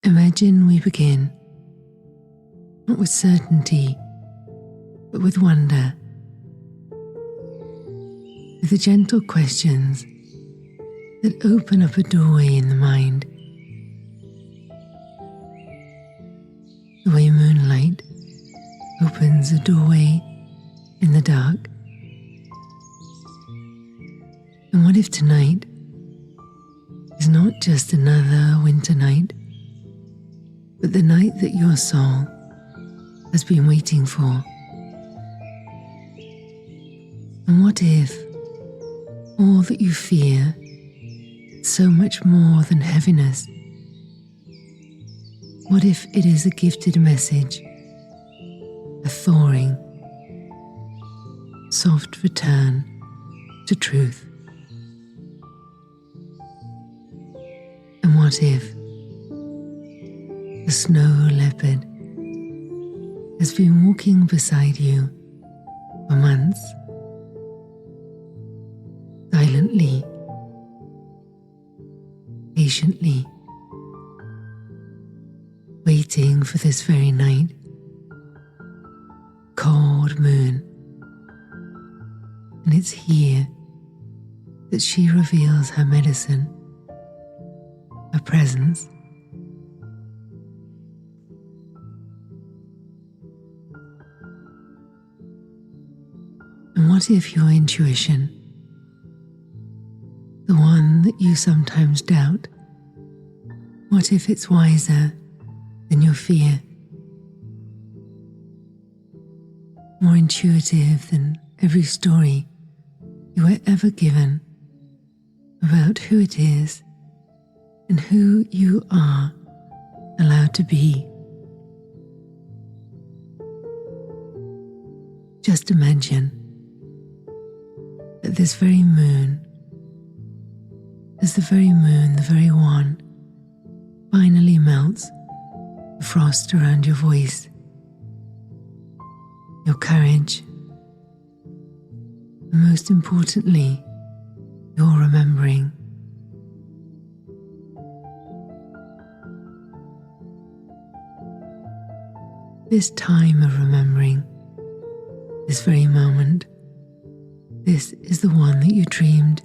Imagine we begin, not with certainty, but with wonder, with the gentle questions that open up a doorway in the mind. The way moonlight opens a doorway in the dark. And what if tonight is not just another winter night, but the night that your soul has been waiting for? And what if all that you fear is so much more than heaviness? What if it is a gifted message, a thawing, soft return to truth? And what if the snow leopard has been walking beside you for months, silently, patiently, waiting for this very night, cold moon, and it's here that she reveals her medicine, her presence. And what if your intuition, the one that you sometimes doubt, what if it's wiser than your fear, more intuitive than every story you were ever given about who it is and who you are allowed to be? Just imagine that this very moon, as the very moon, the very one, finally melts the frost around your voice, your courage, and most importantly, your remembering. This time of remembering, this very moment, this is the one that you dreamed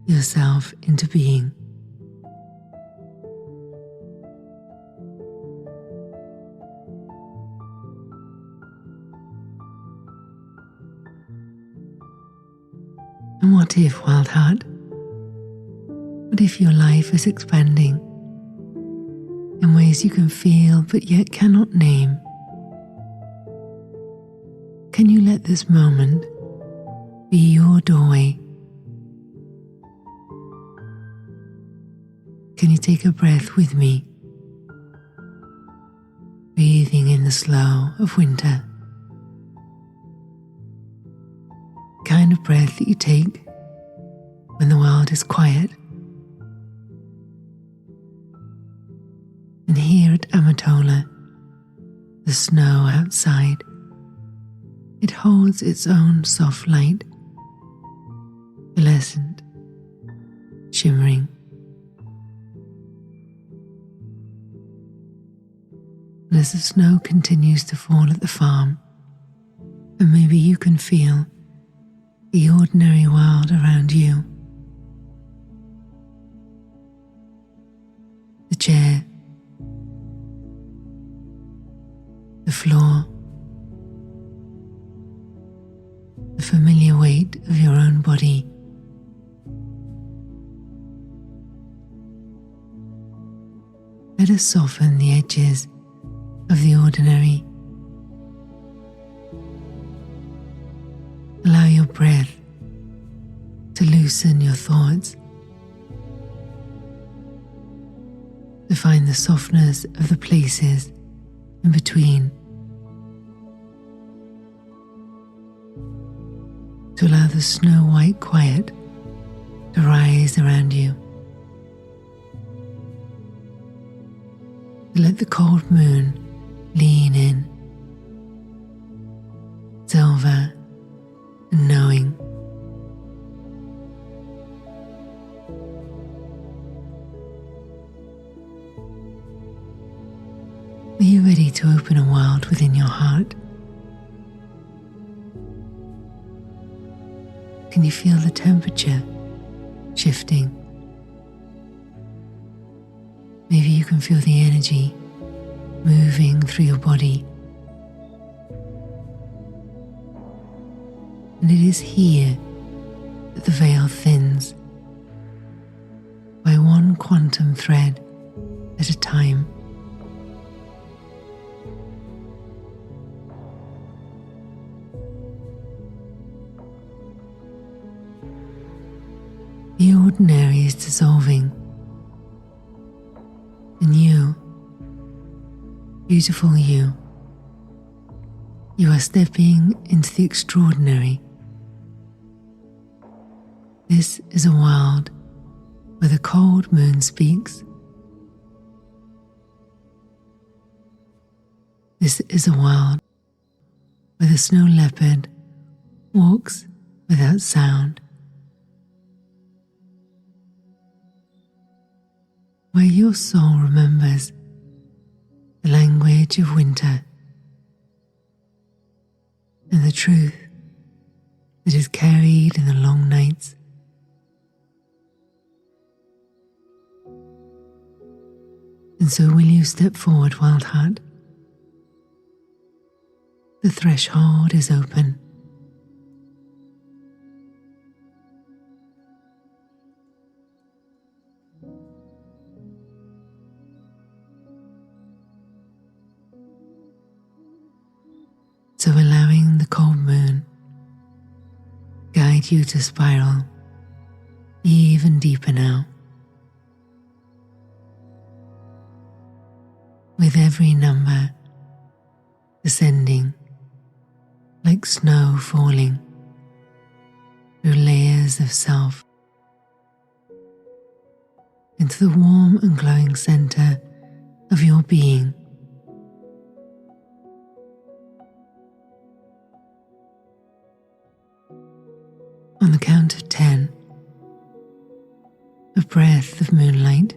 yourself into being. And what if, wild heart? What if your life is expanding in ways you can feel but yet cannot name? Can you let this moment be your doorway? Can you take a breath with me, breathing in the slow of winter? The kind of breath that you take when the world is quiet. And here at Amatola, the snow outside, it holds its own soft light, pearlescent, shimmering. And as the snow continues to fall at the farm, and maybe you can feel the ordinary world around you. The chair, the floor, the familiar weight of your own body. Let us soften the edges of the ordinary. Allow your breath to loosen your thoughts, to find the softness of the places in between, to allow the snow-white quiet to rise around you, to let the cold moon lean in, silver and knowing. Are you ready to open a world within your heart? Can you feel the temperature shifting? Maybe you can feel the energy moving through your body. And it is here that the veil thins by one quantum thread at a time. The ordinary is dissolving, and you, beautiful you are stepping into the extraordinary. This is a world where the cold moon speaks. This is a world where the snow leopard walks without sound. Where your soul remembers the language of winter and the truth that is carried in the long nights. And so will you step forward, wild heart? The threshold is open. So allowing the cold moon guide you to spiral even deeper now. With every number descending like snow falling through layers of self into the warm and glowing center of your being. On the count of 10, a breath of moonlight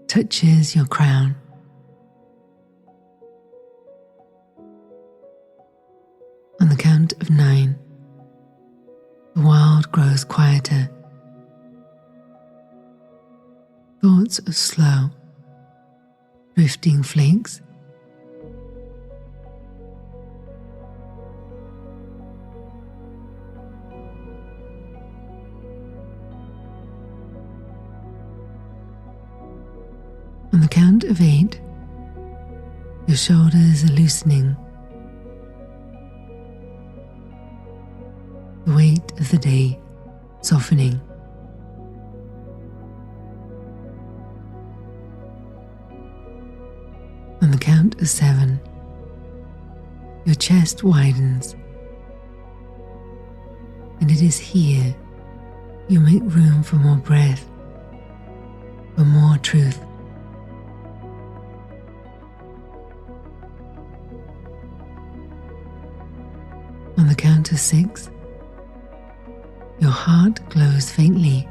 touches your crown. On the count of 9, the world grows quieter. Thoughts of slow, drifting flakes. On the count of 8, your shoulders are loosening. The weight of the day softening. On the count of 7, your chest widens, and it is here you make room for more breath, for more truth. On the count of 6, your heart glows faintly.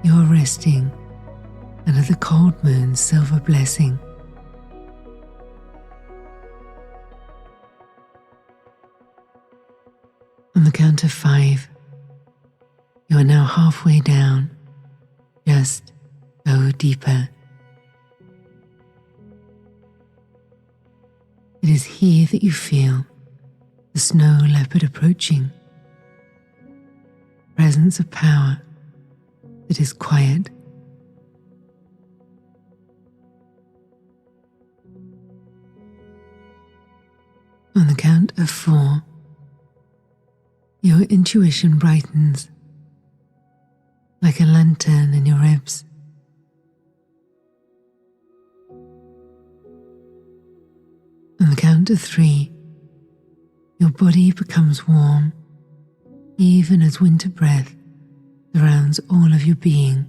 You are resting under the cold moon's silver blessing. On the count of 5, you are now halfway down. Just go deeper. It is here that you feel the snow leopard approaching, presence of power that is quiet. On the count of 4, your intuition brightens like a lantern in your ribs. On the count of 3, your body becomes warm, even as winter breath surrounds all of your being.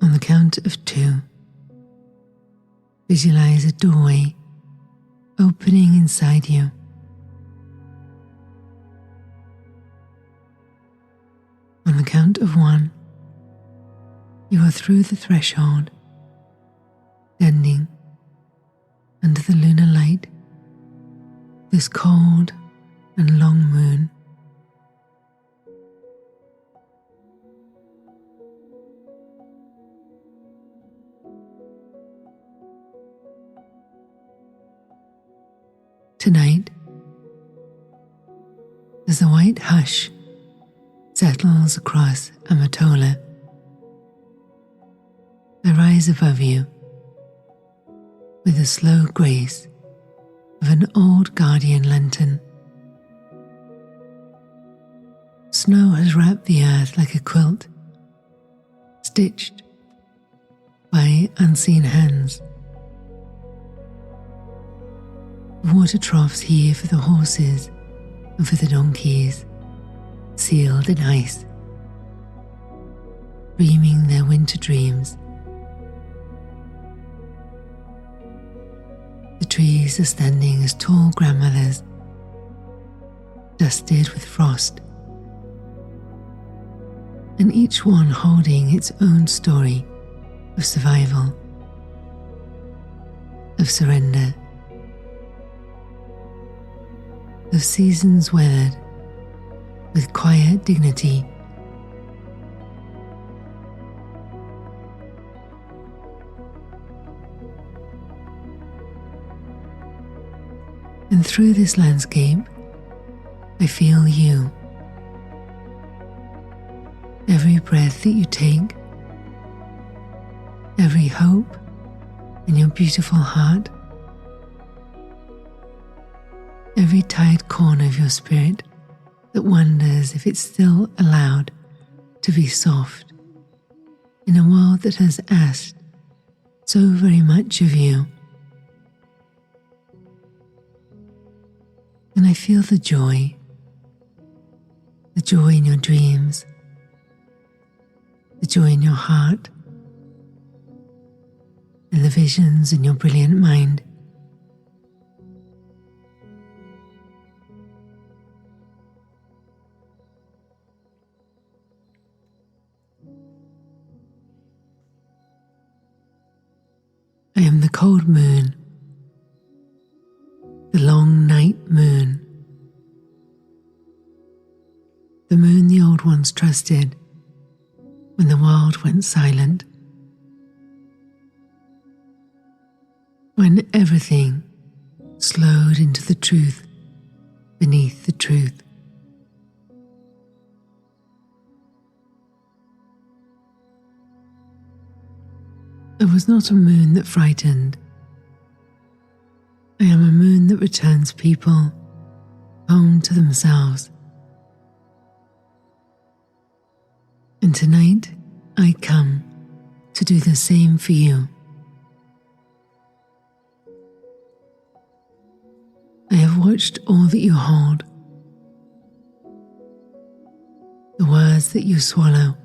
On the count of 2, visualize a doorway opening inside you. count of one, you are through the threshold, standing under the lunar light, this cold and long moon. Tonight, as the white hush settles across Amatola, I rise above you with the slow grace of an old guardian lantern. Snow has wrapped the earth like a quilt, stitched by unseen hands. Water troughs here for the horses and for the donkeys, sealed in ice, dreaming their winter dreams. The trees are standing as tall grandmothers, dusted with frost, and each one holding its own story of survival, of surrender, of seasons weathered with quiet dignity. And through this landscape, I feel you. Every breath that you take, every hope in your beautiful heart, every tight corner of your spirit that wonders if it's still allowed to be soft in a world that has asked so very much of you. And I feel the joy in your dreams, the joy in your heart, and the visions in your brilliant mind. I am the cold moon, the long night moon, the moon the old ones trusted when the world went silent, when everything slowed into the truth beneath the truth. I was not a moon that frightened. I am a moon that returns people home to themselves. And tonight I come to do the same for you. I have watched all that you hold, the words that you swallow,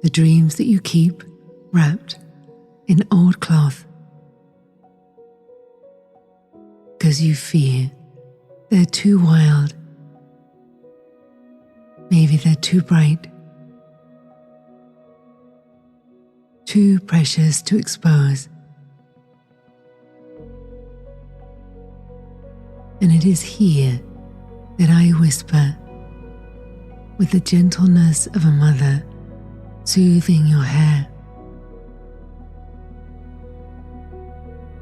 the dreams that you keep wrapped in old cloth, because you fear they're too wild, maybe they're too bright, too precious to expose. And it is here that I whisper with the gentleness of a mother soothing your hair.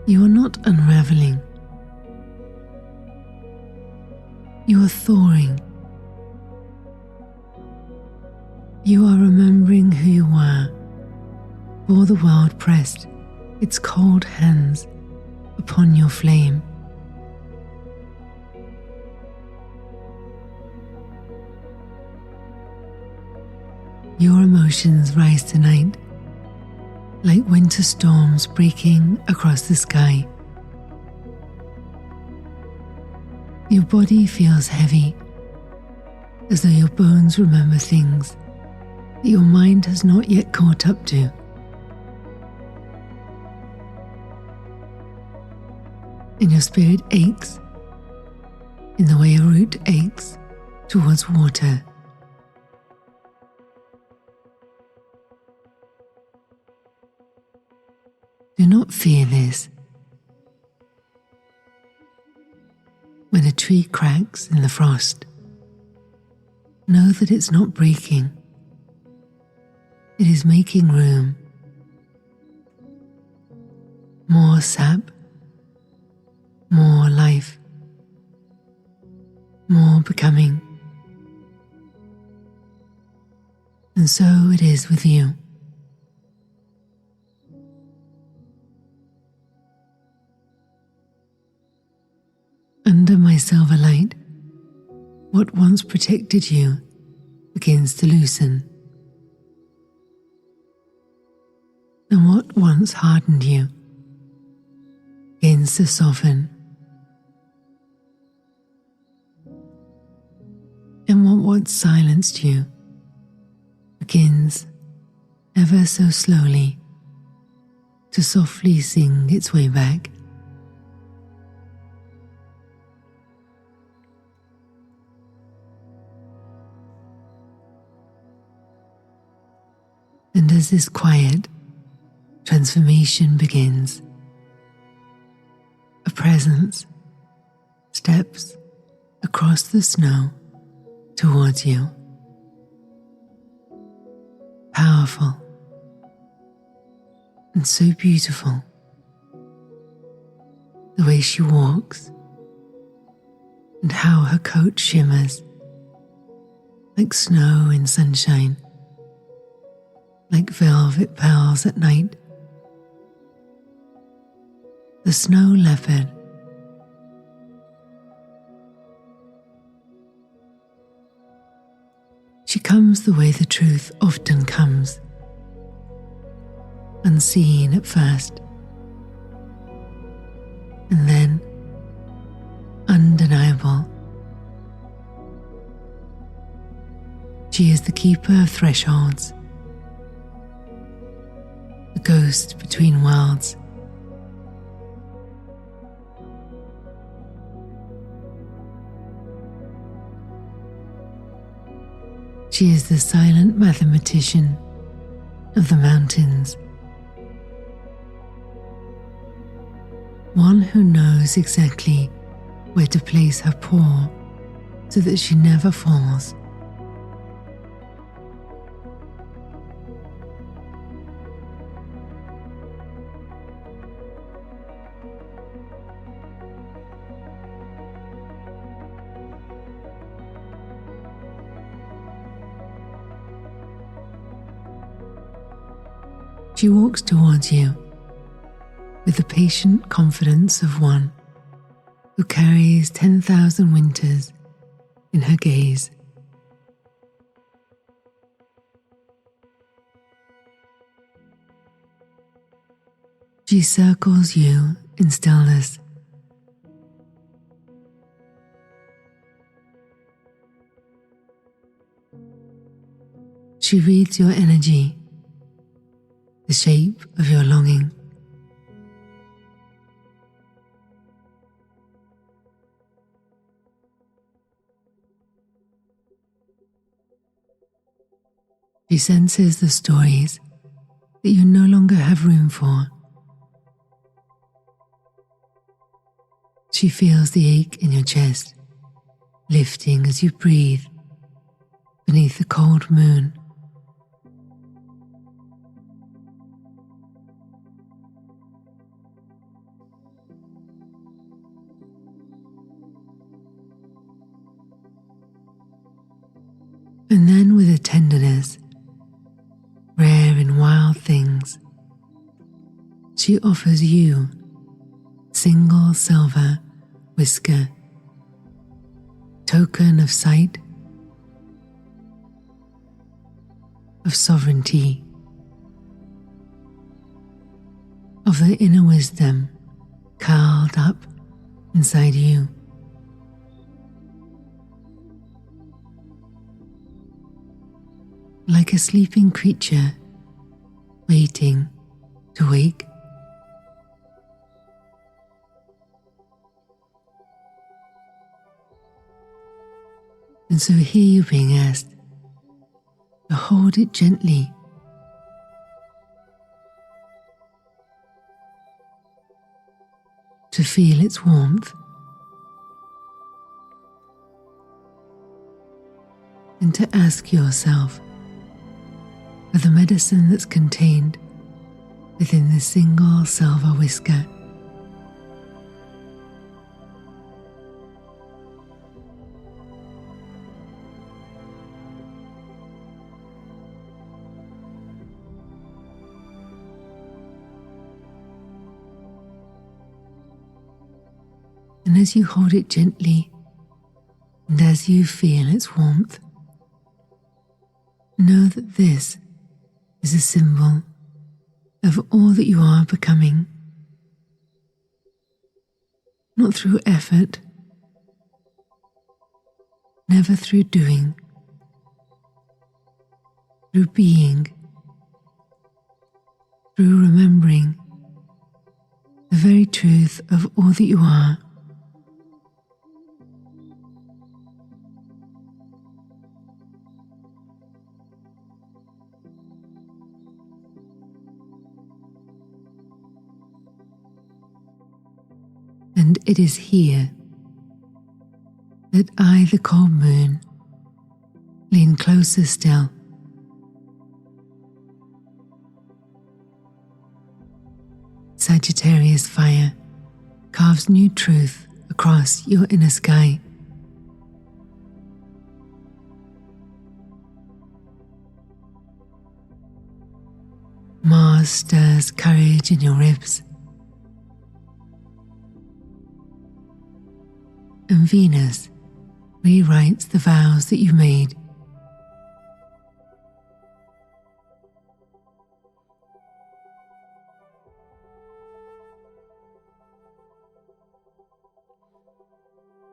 You are not unraveling. You are thawing. You are remembering who you were before the world pressed its cold hands upon your flame. Your emotions rise tonight like winter storms breaking across the sky. Your body feels heavy, as though your bones remember things that your mind has not yet caught up to. And your spirit aches in the way a root aches towards water. Do not fear this. When a tree cracks in the frost, know that it's not breaking. It is making room. More sap, more life, more becoming. And so it is with you. Under my silver light, what once protected you begins to loosen, and what once hardened you begins to soften, and what once silenced you begins ever so slowly to softly sing its way back. And as this quiet transformation begins, a presence steps across the snow towards you. Powerful and so beautiful. The way she walks and how her coat shimmers like snow in sunshine, like velvet pearls at night. The snow leopard. She comes the way the truth often comes, unseen at first, and then undeniable. She is the keeper of thresholds, the ghost between worlds. She is the silent mathematician of the mountains, one who knows exactly where to place her paw so that she never falls. She walks towards you with the patient confidence of one who carries 10,000 winters in her gaze. She circles you in stillness. She reads your energy, the shape of your longing. She senses the stories that you no longer have room for. She feels the ache in your chest, lifting as you breathe beneath the cold moon. And then with a tenderness rare in wild things, she offers you single silver whisker, token of sight, of sovereignty, of the inner wisdom curled up inside you. Like a sleeping creature waiting to wake. And so here you're being asked to hold it gently, to feel its warmth, and to ask yourself for the medicine that's contained within this single silver whisker. And as you hold it gently, and as you feel its warmth, know that this is a symbol of all that you are becoming, not through effort, never through doing, through being, through remembering the very truth of all that you are. And it is here that I, the cold moon, lean closer still. Sagittarius fire carves new truth across your inner sky. Mars stirs courage in your ribs. And Venus rewrites the vows that you made.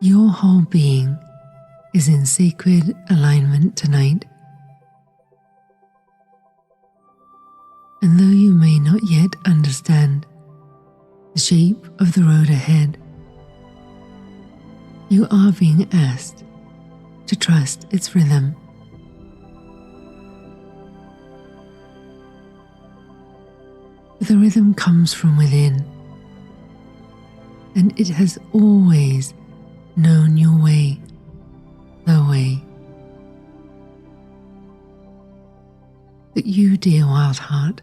Your whole being is in sacred alignment tonight. And though you may not yet understand the shape of the road ahead, you are being asked to trust its rhythm. The rhythm comes from within, and it has always known your way, the way. That you, dear wild heart,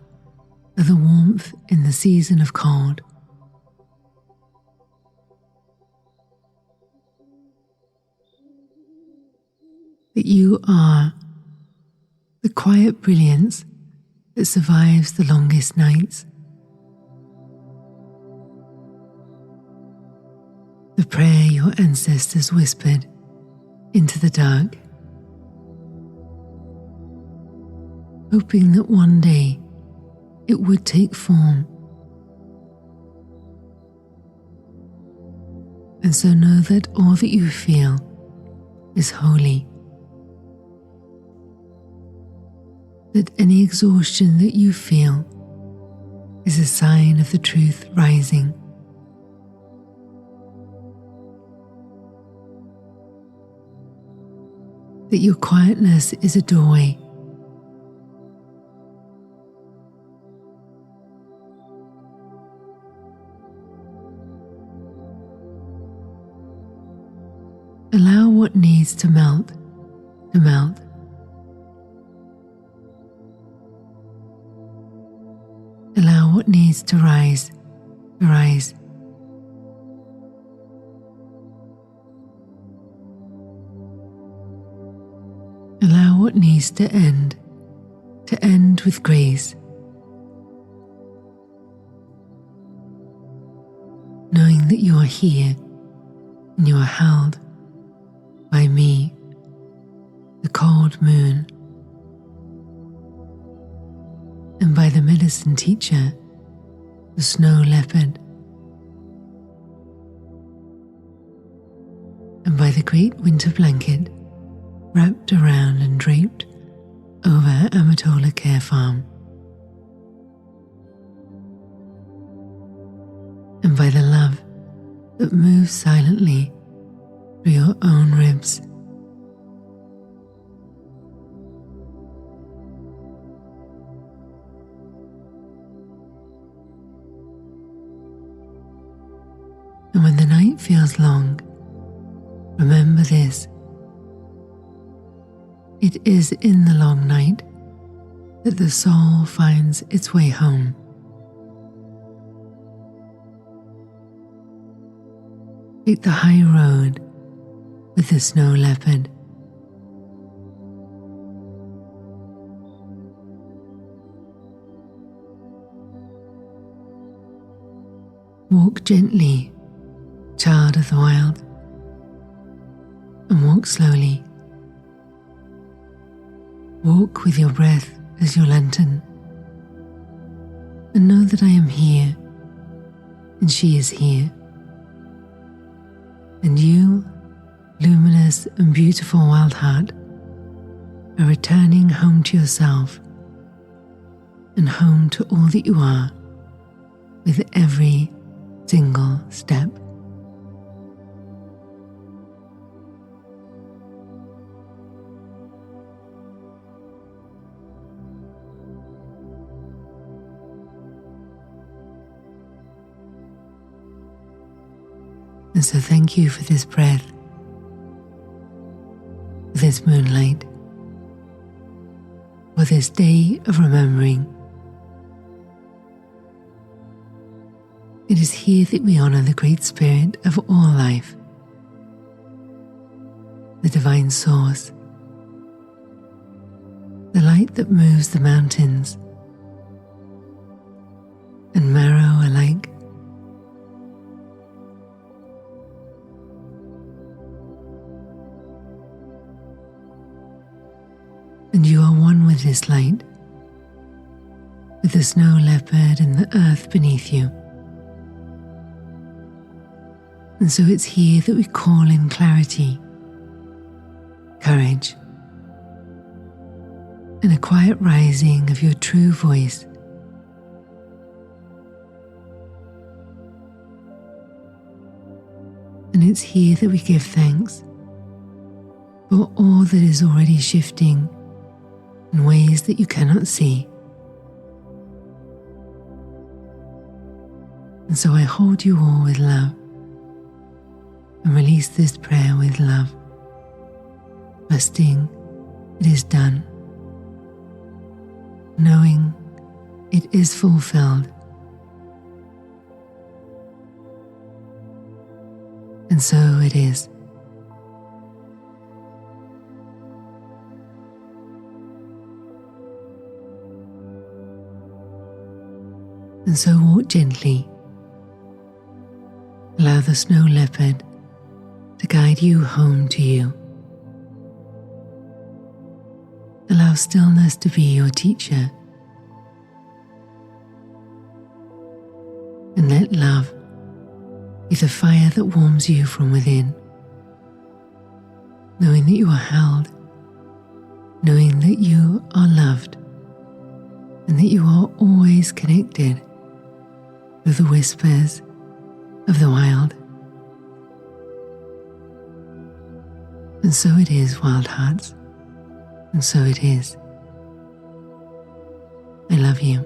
are the warmth in the season of cold. That you are the quiet brilliance that survives the longest nights, the prayer your ancestors whispered into the dark, hoping that one day it would take form. And so know that all that you feel is holy. That any exhaustion that you feel is a sign of the truth rising. That your quietness is a doorway. Allow what needs to melt to melt. Allow what needs to rise to rise. Allow what needs to end with grace. Knowing that you are here and you are held by me, the cold moon, and by the medicine teacher, the snow leopard, and by the great winter blanket wrapped around and draped over Amatola Care Farm, and by the love that moves silently through your own ribs. night feels long, remember this. It is in the long night that the soul finds its way home. Take the high road with the snow leopard. Walk gently, child of the wild, and walk slowly. Walk with your breath as your lantern, and know that I am here, and she is here. And you, luminous and beautiful wild heart, are returning home to yourself and home to all that you are with every single step. And so thank you for this breath, for this moonlight, for this day of remembering. It is here that we honor the Great Spirit of all life, the Divine Source, the light that moves the mountains and marrow alike. And you are one with this light, with the snow leopard and the earth beneath you. And so it's here that we call in clarity, courage, and a quiet rising of your true voice. And it's here that we give thanks for all that is already shifting in ways that you cannot see. And so I hold you all with love and release this prayer with love, trusting it is done, knowing it is fulfilled. And so it is. And so walk gently. Allow the snow leopard to guide you home to you. Allow stillness to be your teacher. And let love be the fire that warms you from within, knowing that you are held, knowing that you are loved, and that you are always connected with the whispers of the wild. And so it is, wild hearts, and so it is. I love you.